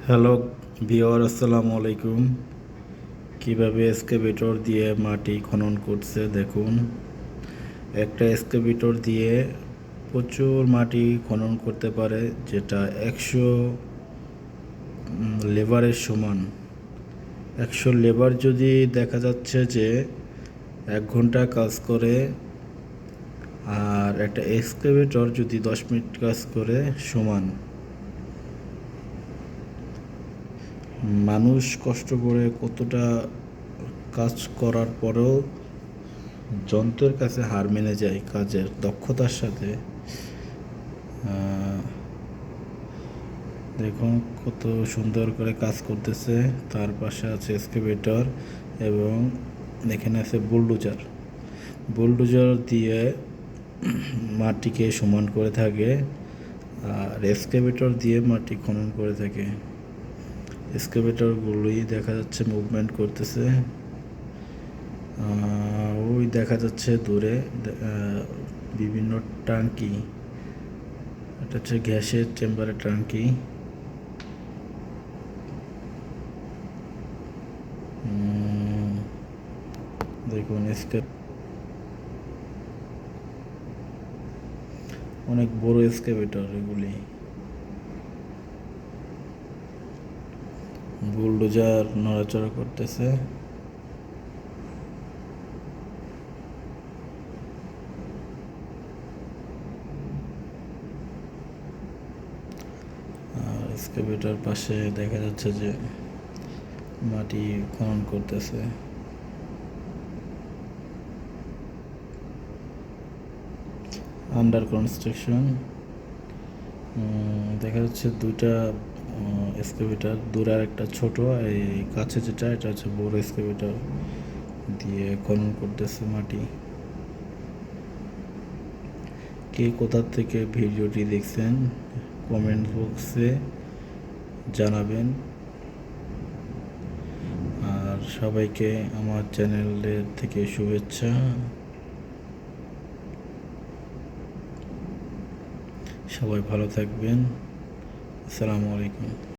Hello viewer, আসসালামু আলাইকুম। কীভাবে এক্সকাভেটর দিয়ে মাটি খনন করছে দেখুন। একটা এক্সকাভেটর দিয়ে প্রচুর মাটি খনন করতে পারে, যেটা 100 লেবারের সমান। 100 লেবার যদি দেখা যাচ্ছে যে 1 ঘন্টা কাজ করে, আর একটা এক্সকাভেটর যদি 10 মিনিট কাজ করে সমান। মানুষ কষ্ট করে কতটা কাজ করার পরেও যন্ত্রের কাছে হার মেনে যায় কাজের দক্ষতার সাথে। দেখুন কত সুন্দর করে কাজ করতেছে। তার পাশে আছে এক্সকাভেটর এবং এখানে আছে বুলডোজার। বুলডোজার দিয়ে মাটিকে সমান করে থাকে, আর এক্সকাভেটর দিয়ে মাটি খনন করে থাকে। এক্সকাভেটরগুলোই দেখা যাচ্ছে মুভমেন্ট করতেছে। ওই দেখা যাচ্ছে দূরে বিভিন্ন ট্যাঙ্কি। এটা হচ্ছে গ্যাসের চেম্বারের ট্যাঙ্কি। দেখুন অনেক বড় এক্সকাভেটর এগুলি। বুলডোজার নড়াচড়া করতেছে। আর এক্সকাভেটর পাশে দেখা যাচ্ছে যে মাটি খনন করতেছে। Under construction. দেখা যাচ্ছে দুইটা এক্সকাভেটর, দূরে আর একটা ছোট, এই কাছে যেটা এটা হচ্ছে বড় এক্সকাভেটর দিয়ে খনন করতেছে মাটি। কে কোথা থেকে ভিডিওটি দেখছেন কমেন্ট বক্সে জানাবেন। আর সবাইকে আমার চ্যানেলের থেকে শুভেচ্ছা। সবাই ভালো থাকবেন। আসসালামু আলাইকুম।